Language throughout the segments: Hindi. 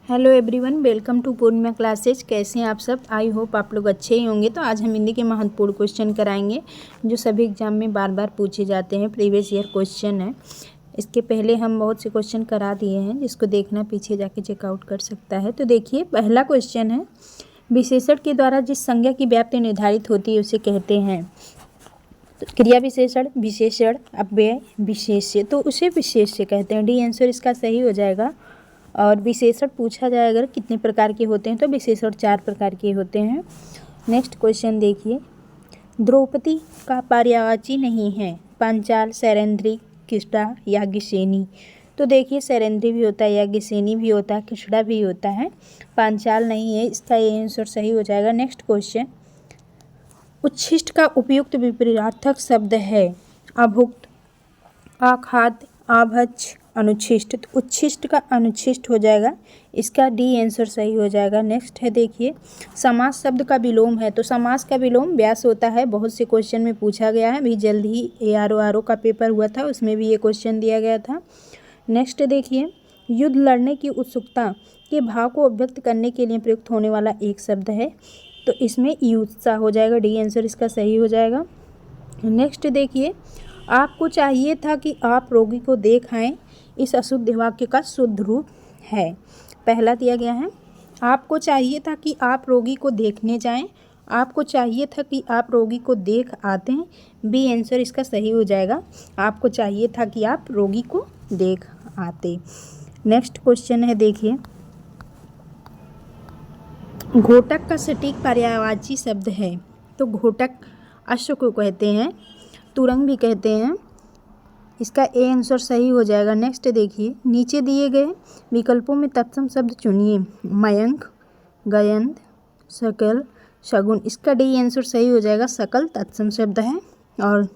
Hello everyone, welcome to Purnima classes. कैसे हैं आप सब? आई होप आप लोग अच्छे ही होंगे। तो आज हम हिंदी के महत्वपूर्ण क्वेश्चन कराएंगे जो सभी एग्जाम में बार बार पूछे जाते हैं। प्रीवियस ईयर क्वेश्चन है। इसके पहले हम बहुत से क्वेश्चन करा दिए हैं, जिसको देखना पीछे जाके चेकआउट कर सकता है। तो देखिए, पहला क्वेश्चन है, विशेषण के द्वारा जिस संज्ञा की व्याप्ति निर्धारित होती है उसे कहते हैं। तो क्रिया विशेषण, विशेषण, अव्यय, विशेष्य, तो उसे विशेष्य कहते हैं। डी आंसर इसका सही हो जाएगा। और विशेषण पूछा जाए अगर कितने प्रकार के होते हैं, तो विशेषण 4 प्रकार के होते हैं। नेक्स्ट क्वेश्चन देखिए, द्रौपदी का पर्यायवाची नहीं है पांचाल, सैरेंद्री, कृष्णा, याज्ञसेनी। तो देखिए, सैरेंद्री भी होता है, याज्ञसेनी भी होता है, कृष्णा भी होता है, पांचाल नहीं है। इसका ये आंसर सही हो जाएगा। नेक्स्ट क्वेश्चन, उच्छिष्ट का उपयुक्त विपरीतार्थक शब्द है अभुक्त, अखाद्य, अभक्ष्य, अनुच्छिष्ट। तो उच्छिष्ट का अनुच्छिष्ट हो जाएगा। इसका डी आंसर सही हो जाएगा। नेक्स्ट है देखिए, समास शब्द का विलोम है। तो समास का विलोम व्यास होता है। बहुत से क्वेश्चन में पूछा गया है। अभी जल्द ही ARO का पेपर हुआ था, उसमें भी ये क्वेश्चन दिया गया था। नेक्स्ट देखिए, युद्ध लड़ने की उत्सुकता के भाव को अभिव्यक्त करने के लिए प्रयुक्त होने वाला एक शब्द है। तो इसमें युत्सा हो जाएगा। डी आंसर इसका सही हो जाएगा। नेक्स्ट देखिए, आपको चाहिए था कि आप रोगी को देख आएं, इस अशुद्ध वाक्य का शुद्ध रूप है। पहला दिया गया है, आपको चाहिए था कि आप रोगी को देखने जाएं, आपको चाहिए था कि आप रोगी को देख आते हैं। बी आंसर इसका सही हो जाएगा। आपको चाहिए था कि आप रोगी को देख आते। नेक्स्ट क्वेश्चन है देखिए, घोटक का सटीक पर्यायवाची शब्द है। तो घोटक अश्व को कहते हैं, तुरंग भी कहते हैं। इसका ए आंसर सही हो जाएगा। नेक्स्ट देखिए, नीचे दिए गए विकल्पों में तत्सम शब्द चुनिए। मयंक, गयंत, सकल, शगुन। इसका डी आंसर सही हो जाएगा। सकल तत्सम शब्द है। और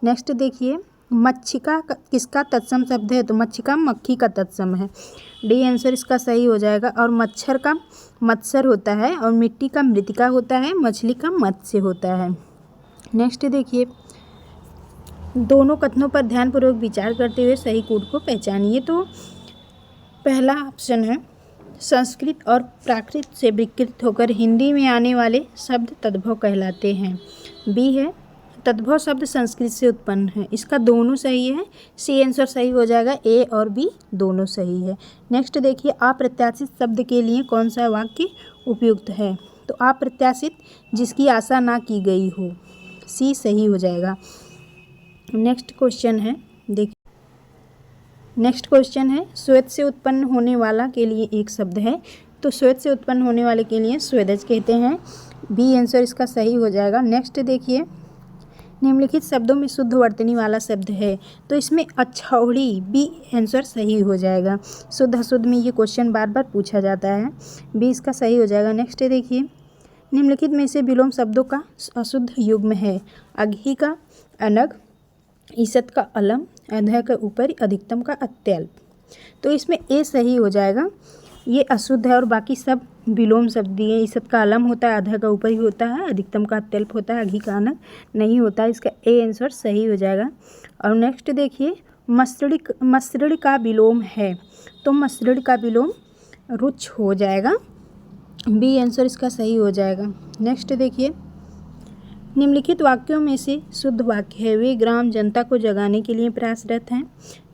नेक्स्ट देखिए, मच्छिका किसका तत्सम शब्द है? तो मच्छिका मक्खी का तत्सम है। डी आंसर इसका सही हो जाएगा। और मच्छर का मत्सर होता है, और मिट्टी का मृतिका होता है, मछली का मत्स्य होता है। नेक्स्ट देखिए, दोनों कथनों पर ध्यानपूर्वक विचार करते हुए सही कूट को पहचानिए। तो पहला ऑप्शन है, संस्कृत और प्राकृत से विकृत होकर हिंदी में आने वाले शब्द तद्भव कहलाते हैं। बी है, तद्भव शब्द संस्कृत से उत्पन्न है। इसका दोनों सही है। सी आंसर सही हो जाएगा। ए और बी दोनों सही है। नेक्स्ट देखिए, अप्रत्याशित शब्द के लिए कौन सा वाक्य उपयुक्त है? तो अप्रत्याशित, जिसकी आशा ना की गई हो। सी सही हो जाएगा। नेक्स्ट क्वेश्चन है देखिए, नेक्स्ट क्वेश्चन है, श्वेत से उत्पन्न होने वाला के लिए एक शब्द है। तो श्वेत से उत्पन्न होने वाले के लिए स्वेदज कहते हैं। बी आंसर इसका सही हो जाएगा। नेक्स्ट देखिए, निम्नलिखित शब्दों में शुद्ध वर्तनी वाला शब्द है। तो इसमें अछौड़ी, बी आंसर सही हो जाएगा। शुद्ध अशुद्ध में ये क्वेश्चन बार बार पूछा जाता है। बी इसका सही हो जाएगा। नेक्स्ट देखिए, निम्नलिखित में से विलोम शब्दों का अशुद्ध युग्म है। अघी का अनग, ईसत का अलम, अधः का ऊपर, अधिकतम का अत्यल्प। तो इसमें ए सही हो जाएगा। ये अशुद्ध है और बाकी सब विलोम शब्द दिए। ईसत का अलम होता है, अधः का ऊपर ही होता है, अधिकतम का अत्यल्प होता है, अघी का अनग नहीं होता है। इसका ए आंसर सही हो जाएगा। और नेक्स्ट देखिए, मसृण का विलोम है। तो मसृण का विलोम रुच हो जाएगा। बी आंसर इसका सही हो जाएगा। नेक्स्ट देखिए, निम्नलिखित वाक्यों में से शुद्ध वाक्य है। वे ग्राम जनता को जगाने के लिए प्रयासरत हैं।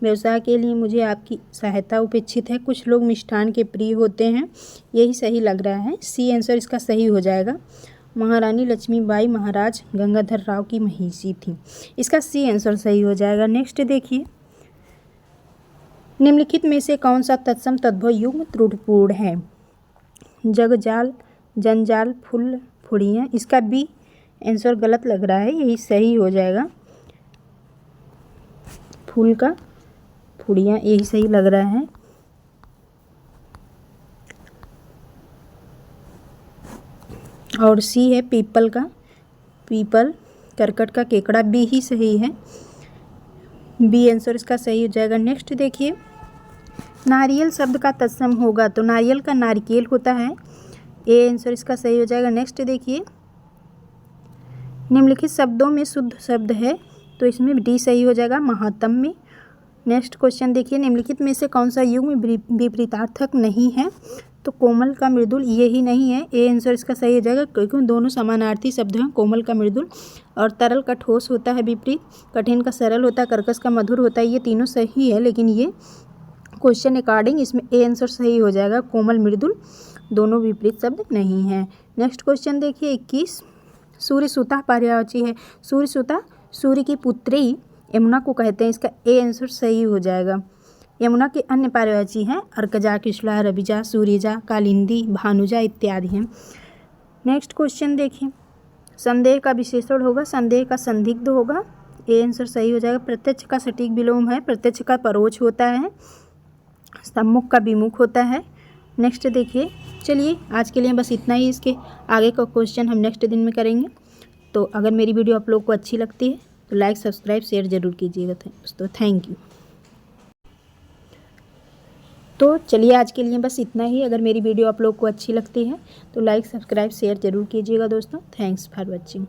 व्यवसाय के लिए मुझे आपकी सहायता अपेक्षित है। कुछ लोग मिष्ठान के प्रिय होते हैं। यही सही लग रहा है। सी आंसर इसका सही हो जाएगा। महारानी लक्ष्मीबाई महाराज गंगाधर राव की महिषी थी। इसका सी आंसर सही हो जाएगा। नेक्स्ट देखिए, निम्नलिखित में से कौन सा तत्सम तद्भव युग्म त्रुटिपूर्ण है? जगजाल, जंजाल, फूल, फुड़ियाँ। इसका बी आंसर गलत लग रहा है, यही सही हो जाएगा। फूल का फुड़ियाँ, यही सही लग रहा है। और सी है पीपल का पीपल, करकट का केकड़ा, बी ही सही है। बी आंसर इसका सही हो जाएगा। नेक्स्ट देखिए, नारियल शब्द का तत्सम होगा। तो नारियल का नारिकेल होता है। ए आंसर इसका सही हो जाएगा। नेक्स्ट देखिए, निम्नलिखित शब्दों में शुद्ध शब्द है। तो इसमें डी सही हो जाएगा। महात्म्य, नेक्स्ट क्वेश्चन देखिए, निम्नलिखित में से कौन सा युग्म विपरीतार्थक नहीं है? तो कोमल का मृदुल ये ही नहीं है। ए आंसर इसका सही हो जाएगा, क्योंकि दोनों समानार्थी शब्द हैं, कोमल का मृदुल। और तरल का ठोस होता है विपरीत, कठिन का सरल होता है, कर्कश का मधुर होता है। ये तीनों सही है, लेकिन ये क्वेश्चन अकॉर्डिंग इसमें ए आंसर सही हो जाएगा, कोमल मृदुल दोनों विपरीत शब्द नहीं हैं। नेक्स्ट क्वेश्चन देखिए 21, सूर्य सुता पर्यायवाची है। सूर्य सुता सूर्य की पुत्री यमुना को कहते हैं, इसका ए आंसर सही हो जाएगा। यमुना के अन्य पर्यायवाची हैं अर्कजा, कृष्णा, रविजा, सूर्यजा, कालिंदी, भानुजा इत्यादि हैं। नेक्स्ट क्वेश्चन देखिए, संदेह का विशेषण होगा, संदेह का संदिग्ध होगा, ए आंसर सही हो जाएगा। प्रत्यक्ष का सटीक विलोम है, प्रत्यक्ष का परोक्ष होता है, सम्मुख का विमुख होता है। नेक्स्ट देखिए, चलिए आज के लिए बस इतना ही, इसके आगे का क्वेश्चन हम नेक्स्ट दिन में करेंगे। तो अगर मेरी वीडियो आप लोग को अच्छी लगती है तो लाइक, सब्सक्राइब, शेयर ज़रूर कीजिएगा दोस्तों। Thank you. तो चलिए आज के लिए बस इतना ही। अगर मेरी वीडियो आप लोग को अच्छी लगती है तो लाइक, सब्सक्राइब, शेयर ज़रूर कीजिएगा दोस्तों। Thanks for watching.